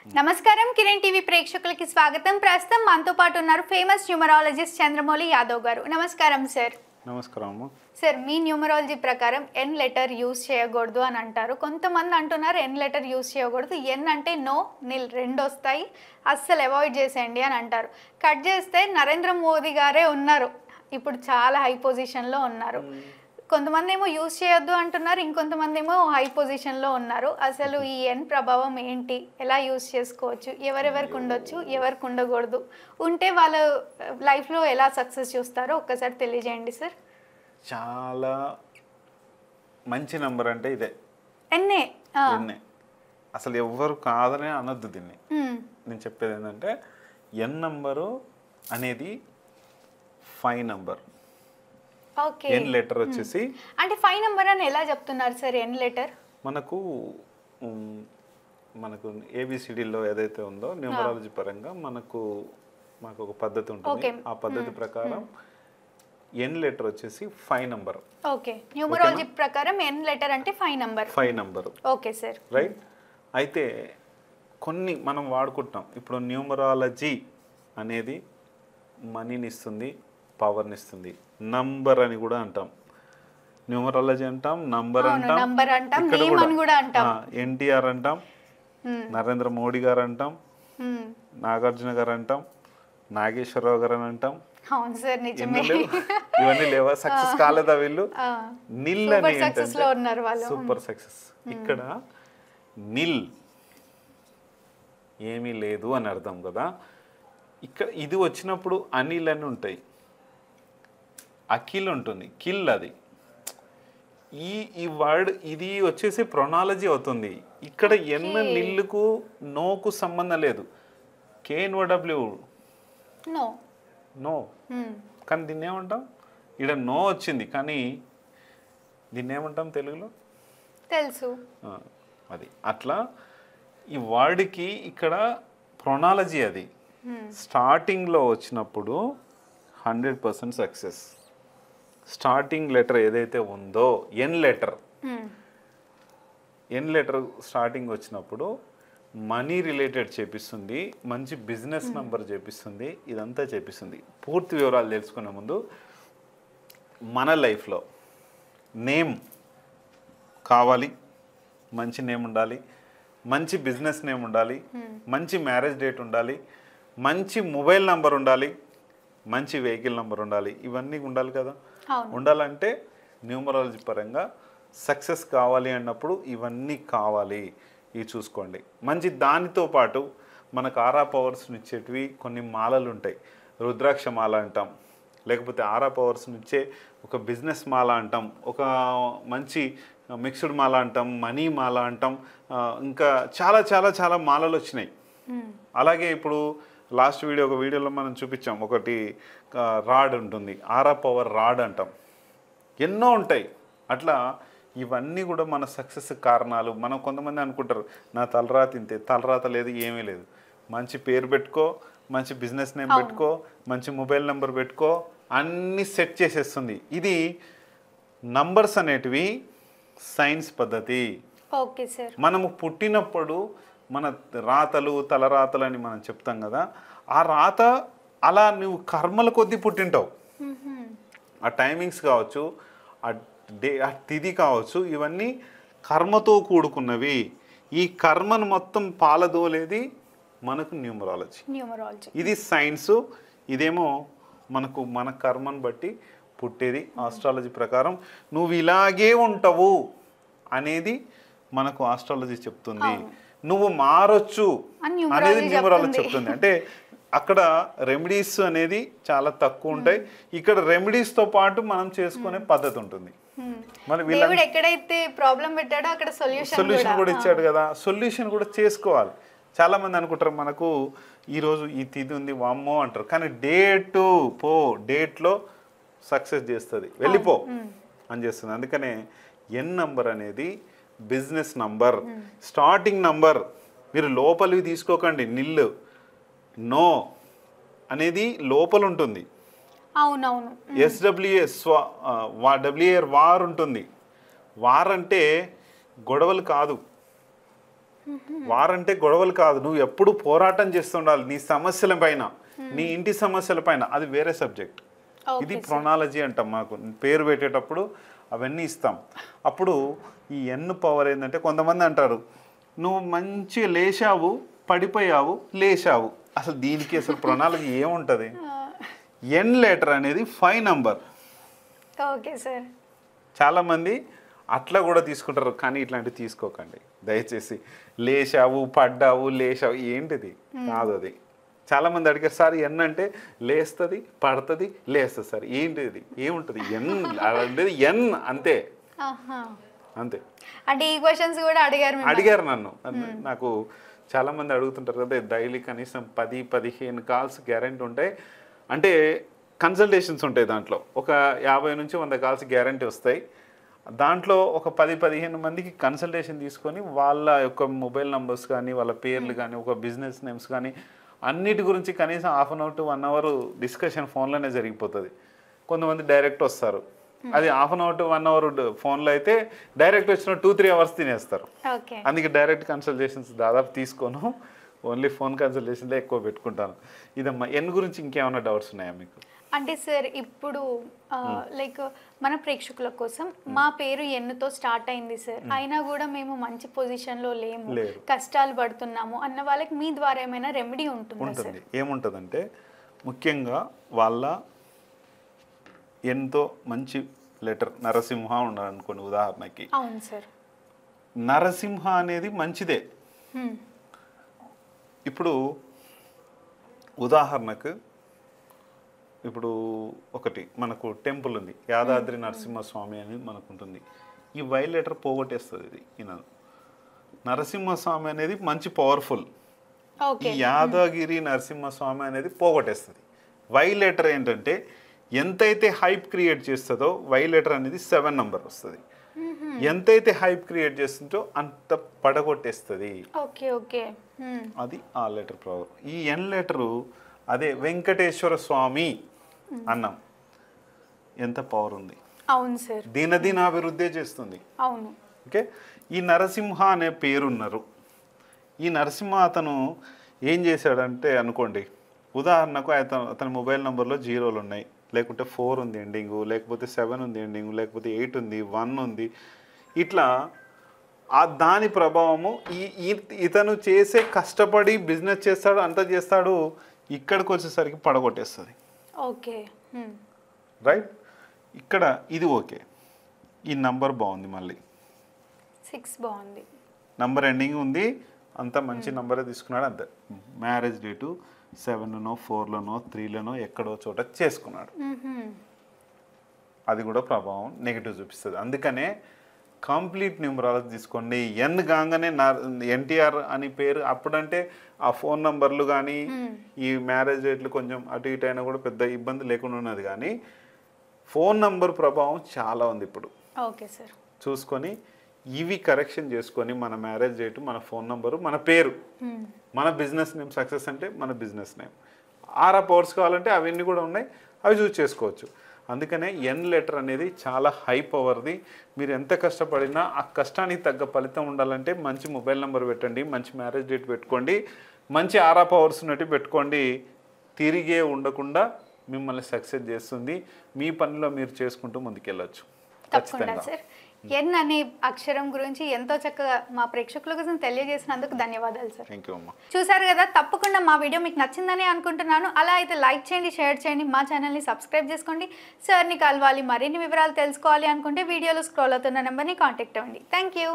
నమస్కారం కిరణ్ టీవీ ప్రేక్షకులకి స్వాగతం. ప్రస్తుతం మనతో పాటు ఉన్నారు ఫేమస్ న్యూమరాలజిస్ట్ చంద్రమౌళి యాదవ్ గారు. నమస్కారం సార్. నమస్కారం సార్, మీ న్యూమరాలజీ ప్రకారం ఎన్ లెటర్ యూజ్ చేయకూడదు అని అంటారు. కొంతమంది అంటున్నారు ఎన్ లెటర్ యూజ్ చేయకూడదు, ఎన్ అంటే నో నిల్ రెండు వస్తాయి, అస్సలు అవాయిడ్ చేసేయండి అని అంటారు. కట్ చేస్తే నరేంద్ర మోదీ గారే ఉన్నారు, ఇప్పుడు చాలా హై పొజిషన్లో ఉన్నారు. కొంతమంది ఏమో యూజ్ చేయొద్దు అంటున్నారు, ఇంకొంతమంది ఏమో హై పొజిషన్లో ఉన్నారు. అసలు ఈ ఎన్ ప్రభావం ఏంటి, ఎలా యూజ్ చేసుకోవచ్చు, ఎవరెవరికి ఉండొచ్చు, ఎవరికి ఉండకూడదు, ఉంటే వాళ్ళ లైఫ్లో ఎలా సక్సెస్ చూస్తారో ఒక్కసారి తెలియజేయండి సార్. చాలా మంచి నంబర్ అంటే ఇదే ఎన్నే. ఎన్నే అసలు ఎవ్వరు కాదని అనొద్దు దీన్ని. నేను చెప్పేది ఏంటంటే ఎన్ నంబరు అనేది 5 నంబర్. ఓకే, ఎన్ లెటర్ వచ్చేసి అంటే 5 నంబర్ అని ఎలా చెప్తున్నారు సార్? ఎన్ లెటర్ మనకు మనకు ఏబిసిడిలో ఏదైతే ఉందో న్యూమరాలజీ పరంగా మాకు ఒక పద్ధతి ఉంటుంది. ఆ పద్ధతి ప్రకారం ఎన్ లెటర్ వచ్చేసి 5 నంబర్. ఓకే, న్యూమరాలజీ ప్రకారం ఎన్ లెటర్ అంటే 5 number. 5 number. Okay sir, right. అయితే కొన్ని మనం వాడుకుంటాం. ఇప్పుడు న్యూమరాలజీ అనేది మనీని ఇస్తుంది, పవర్ని ఇస్తుంది. నంబర్ అని కూడా అంటాం, న్యూమరాలజీ అంటాం, నంబర్ అంటాం, ఎన్టీఆర్ అంటాం, నరేంద్ర మోడీ గారు అంటాం, నాగార్జున గారు అంటాం, నాగేశ్వరరావు గారు అని అంటాం. ఇవన్నీ లేవా? సక్సెస్ కాలేదా వీళ్ళు? నిల్ అని సూపర్ సక్సెస్. ఇక్కడ నిల్ ఏమీ లేదు అని అర్థం కదా. ఇక్కడ ఇది వచ్చినప్పుడు అనిల్ అని ఉంటాయి, అఖిల్ ఉంటుంది, కిల్. అది ఈ వర్డ్ ఇది వచ్చేసి ప్రొనాలజీ అవుతుంది. ఇక్కడ ఎన్న నిల్లుకు నోకు సంబంధం లేదు. KNOW నో, కానీ దీన్ని ఏమంటాం? ఇక్కడ నో వచ్చింది, కానీ దీన్ని ఏమంటాం తెలుగులో? తెలుసు. అది అట్లా ఈ వర్డ్కి ఇక్కడ ప్రొనాలజీ. అది స్టార్టింగ్లో వచ్చినప్పుడు 100% సక్సెస్. స్టార్టింగ్ లెటర్ ఏదైతే ఉందో N letter, N letter starting వచ్చినప్పుడు మనీ రిలేటెడ్ చేపిస్తుంది, మంచి బిజినెస్ నంబర్ చేపిస్తుంది, ఇదంతా చేపిస్తుంది. పూర్తి వివరాలు తెలుసుకునే ముందు మన లైఫ్లో నేమ్ కావాలి, మంచి నేమ్ ఉండాలి, మంచి బిజినెస్ నేమ్ ఉండాలి, మంచి మ్యారేజ్ డేట్ ఉండాలి, మంచి మొబైల్ నంబర్ ఉండాలి, మంచి వెహికల్ నెంబర్ ఉండాలి. ఇవన్నీ ఉండాలి కదా. ఉండాలంటే న్యూమరాలజీ పరంగా సక్సెస్ కావాలి అన్నప్పుడు ఇవన్నీ కావాలి. ఇవి చూసుకోండి. మంచి దానితో పాటు మనకు ఆరా పవర్స్ని ఇచ్చేటివి కొన్ని మాలలు ఉంటాయి. రుద్రాక్ష మాల అంటాం, లేకపోతే ఆరా పవర్స్ని ఇచ్చే ఒక బిజినెస్ మాల అంటాం, ఒక మంచి మిక్స్డ్ మాల అంటాం, మనీ మాల అంటాం, ఇంకా చాలా చాలా చాలా మాలలు వచ్చినాయి. అలాగే ఇప్పుడు లాస్ట్ ఒక వీడియోలో మనం చూపించాం, ఒకటి రాడ్ ఉంటుంది, ఆరా పవర్ రాడ్ అంటాం, ఎన్నో ఉంటాయి. అట్లా ఇవన్నీ కూడా మన సక్సెస్ కారణాలు. మనం కొంతమంది అనుకుంటారు నా తలరాత ఇంతే, తలరాత లేదు, ఏమీ లేదు. మంచి పేరు పెట్టుకో, మంచి బిజినెస్ నేమ్ పెట్టుకో, మంచి మొబైల్ నెంబర్ పెట్టుకో, అన్నీ సెట్ చేసేస్తుంది. ఇది నంబర్స్ అనేటివి సైన్స్ పద్ధతి. Okay sir. మనము పుట్టినప్పుడు మన రాతలు తలరాతలు అని మనం చెప్తాం కదా, ఆ రాత అలా నువ్వు కర్మల కొద్దీ పుట్టింటావు. ఆ టైమింగ్స్ కావచ్చు, ఆ తిథి కావచ్చు, ఇవన్నీ కర్మతో కూడుకున్నవి. ఈ కర్మను మొత్తం పాలదోలేది మనకు న్యూమరాలజీ. ఇది సైన్సు, ఇదేమో మనకు మన కర్మను బట్టి పుట్టేది. ఆస్ట్రాలజీ ప్రకారం నువ్వు ఇలాగే ఉంటావు అనేది మనకు ఆస్ట్రాలజీ చెప్తుంది. నువ్వు మారొచ్చు అనేది న్యూమరాలజీ చెప్తుంది. అంటే అక్కడ రెమెడీస్ అనేది చాలా తక్కువ ఉంటాయి, ఇక్కడ రెమెడీస్తో పాటు మనం చేసుకునే పద్ధతి ఉంటుంది. ఎక్కడైతే ప్రాబ్లం పెట్టాడో అక్కడ సొల్యూషన్ కూడా ఇచ్చాడు కదా, సొల్యూషన్ కూడా చేసుకోవాలి. చాలా మంది అనుకుంటారు మనకు ఈరోజు ఈ తిథి ఉంది వామ్మో అంటారు, కానీ డేట్లో సక్సెస్ చేస్తుంది, వెళ్ళిపో అని చేస్తుంది. అందుకనే ఎన్ నంబర్ అనేది బిజినెస్ నంబర్, స్టార్టింగ్ నంబర్. మీరు లోపలివి తీసుకోకండి. నిల్లు నో అనేది లోపల ఉంటుంది. అవునవును. WAR ఉంటుంది. వార్ అంటే గొడవలు కాదు, వారంటే గొడవలు కాదు, నువ్వు ఎప్పుడు పోరాటం చేస్తుండాలి నీ సమస్యల పైన, నీ ఇంటి సమస్యల పైన, అది వేరే సబ్జెక్ట్. ఇది ప్రొనాలజీ అంటాం, మాకు పేరు పెట్టేటప్పుడు అవన్నీ ఇస్తాం. అప్పుడు ఈ ఎన్ పవర్ ఏంటంటే, కొంతమంది అంటారు నువ్వు మంచిగా లేచావు, పడిపోయావు, లేచావు. అసలు దీనికి అసలు ప్రొనాలజీ ఏముంటుంది? ఎన్ లెటర్ అనేది 5 నంబర్. Okay sir. చాలామంది అట్లా కూడా తీసుకుంటారు, కానీ ఇట్లాంటివి తీసుకోకండి దయచేసి. లేచావు, పడ్డావు, లేచావు ఏంటిది కాదు అది. చాలామంది అడిగారు సార్ ఎన్ అంటే లేస్తుంది, పడుతుంది, లేస్తుంది సార్, ఏంటిది ఏముంటుంది? ఎన్ అనేది ఎన్ అంతే, అంతే. అంటే ఈ క్వశ్చన్స్ కూడా అడిగారు నన్ను. నాకు చాలామంది అడుగుతుంటారు కదా, డైలీ కనీసం 10-15 కాల్స్ గ్యారెంటీ ఉంటాయి. అంటే కన్సల్టేషన్స్ ఉంటాయి, దాంట్లో ఒక 50 నుంచి 100 కాల్స్ గ్యారెంటీ వస్తాయి. దాంట్లో ఒక 10-15 మందికి కన్సల్టేషన్ తీసుకొని వాళ్ళ యొక్క మొబైల్ నంబర్స్ కానీ, వాళ్ళ పేర్లు కానీ, ఒక బిజినెస్ నేమ్స్ కానీ, అన్నిటి గురించి కనీసం 1/2 అవర్ to 1 అవర్ డిస్కషన్ ఫోన్లోనే జరిగిపోతుంది. కొంతమంది డైరెక్ట్ వస్తారు, అది 1/2 అవర్ to 1 అవర్ ఫోన్లో అయితే డైరెక్ట్ వచ్చిన 2-3 అవర్స్ తినేస్తారు. అందుకే డైరెక్ట్ కన్సల్టేషన్స్ దాదాపు తీసుకోను, ఓన్లీ ఫోన్ కన్సల్టేషన్లో ఎక్కువ పెట్టుకుంటాను. ఇదమ్మా. ఎన్ గురించి ఇంకేమైనా డౌట్స్ ఉన్నాయా మీకు? అంటే సార్ ఇప్పుడు లైక్ మన ప్రేక్షకుల కోసం మా పేరు ఎన్నుతో స్టార్ట్ అయింది సార్, అయినా కూడా మేము మంచి పొజిషన్లో లేము, కష్టాలు పడుతున్నాము అన్న వాళ్ళకి మీ ద్వారా ఏమైనా రెమెడీ ఉంటుంది? ఏముంటుందంటే, ముఖ్యంగా వాళ్ళ ఎంతో మంచి లెటర్ నరసింహ ఉండాలనుకోండి ఉదాహరణకి. అవును సార్. నరసింహ అనేది మంచిదే. ఇప్పుడు ఉదాహరణకు ఇప్పుడు ఒకటి మనకు టెంపుల్ ఉంది, యాదాద్రి నరసింహస్వామి అని మనకు ఉంటుంది. ఈ వై లెటర్ పోగొట్టేస్తుంది ఇది. ఈయన నరసింహస్వామి అనేది మంచి పవర్ఫుల్, ఈ యాదగిరి నరసింహస్వామి అనేది పోగొట్టేస్తుంది. వై లెటర్ ఏంటంటే ఎంతైతే హైప్ క్రియేట్ చేస్తుందో వై లెటర్ అనేది 7 నంబర్ వస్తుంది. ఎంతైతే హైప్ క్రియేట్ చేస్తుందో అంత పడగొట్టేస్తుంది. అది ఆ లెటర్ పవర్. ఈ ఎన్ లెటరు అదే వెంకటేశ్వర స్వామి అన్నాం, ఎంత పవర్ ఉంది. అవును సార్. దినదినాభివృద్ధి చేస్తుంది. అవును. ఓకే. ఈ నరసింహ అనే పేరున్నారు. ఈ నరసింహ అతను ఏం చేశాడంటే అనుకోండి, ఉదాహరణకు అతని మొబైల్ నెంబర్లో 0లు ఉన్నాయి, లేకుంటే 4 ఉంది ఎండింగు, లేకపోతే 7 ఉంది ఎండింగు, లేకపోతే 8 ఉంది, 1 ఉంది. ఇట్లా దాని ప్రభావము ఇతను చేసే కష్టపడి బిజినెస్ చేస్తాడు, అంతా చేస్తాడు, ఇక్కడికి వచ్చేసరికి పడగొట్టేస్తుంది. ఓకే. రైట్. ఇక్కడ ఇది ఓకే, ఈ నంబర్ బాగుంది, మళ్ళీ 6 బాగుంది, నంబర్ ఎండింగ్ ఉంది, అంత మంచి నంబరే తీసుకున్నాడు, అంతే. మ్యారేజ్ డేటు 7లోనో 4లోనో 3లోనో ఎక్కడో చోట చేసుకున్నాడు, అది కూడా ప్రభావం నెగిటివ్ చూపిస్తుంది. అందుకనే కంప్లీట్ న్యూమరాలజీ తీసుకోండి. ఎన్ కాగానే ఎన్టీఆర్ అని పేరు, అప్పుడంటే ఆ ఫోన్ నంబర్లు కానీ ఈ మ్యారేజ్ డేట్లు కొంచెం అటు ఇటు అయినా కూడా పెద్ద ఇబ్బంది లేకుండా ఉన్నది, కానీ ఫోన్ నంబర్ ప్రభావం చాలా ఉంది ఇప్పుడు. Okay sir. చూసుకొని ఇవి కరెక్షన్ చేసుకొని మన మ్యారేజ్ డేటు, మన ఫోన్ నంబరు, మన పేరు, మన బిజినెస్ నేమ్, సక్సెస్ అంటే మన బిజినెస్ నేమ్, ఆరా పవర్స్ కావాలంటే అవన్నీ కూడా ఉన్నాయి, అవి చూస్ చేసుకోవచ్చు. అందుకనే ఎన్ లెటర్ అనేది చాలా హై పవర్ది. మీరు ఎంత కష్టపడినా ఆ కష్టానికి తగ్గ ఫలితం ఉండాలంటే మంచి మొబైల్ నెంబర్ పెట్టండి, మంచి మ్యారేజ్ డేట్ పెట్టుకోండి, మంచి ఆరా పవర్స్ ఉన్నట్టు పెట్టుకోండి. తిరిగే ఉండకుండా మిమ్మల్ని సక్సెస్ చేస్తుంది. మీ పనిలో మీరు చేసుకుంటూ ముందుకెళ్ళచ్చు. తప్పకుండా సార్. ఎన్ అనే అక్షరం గురించి ఎంతో చక్కగా మా ప్రేక్షకుల కోసం తెలియజేసినందుకు ధన్యవాదాలు సార్. థ్యాంక్ యూ అమ్మా. చూసారు కదా, తప్పకుండా మా వీడియో మీకు నచ్చిందని అనుకుంటున్నాను. అలా అయితే లైక్ చేయండి, షేర్ చేయండి, మా ఛానల్ని సబ్స్క్రైబ్ చేసుకోండి. సార్ని కలవాలి, మరిన్ని వివరాలు తెలుసుకోవాలి అనుకుంటే వీడియోలో స్క్రోల్ అవుతున్న నెంబర్ని కాంటాక్ట్ అవ్వండి. Thank you.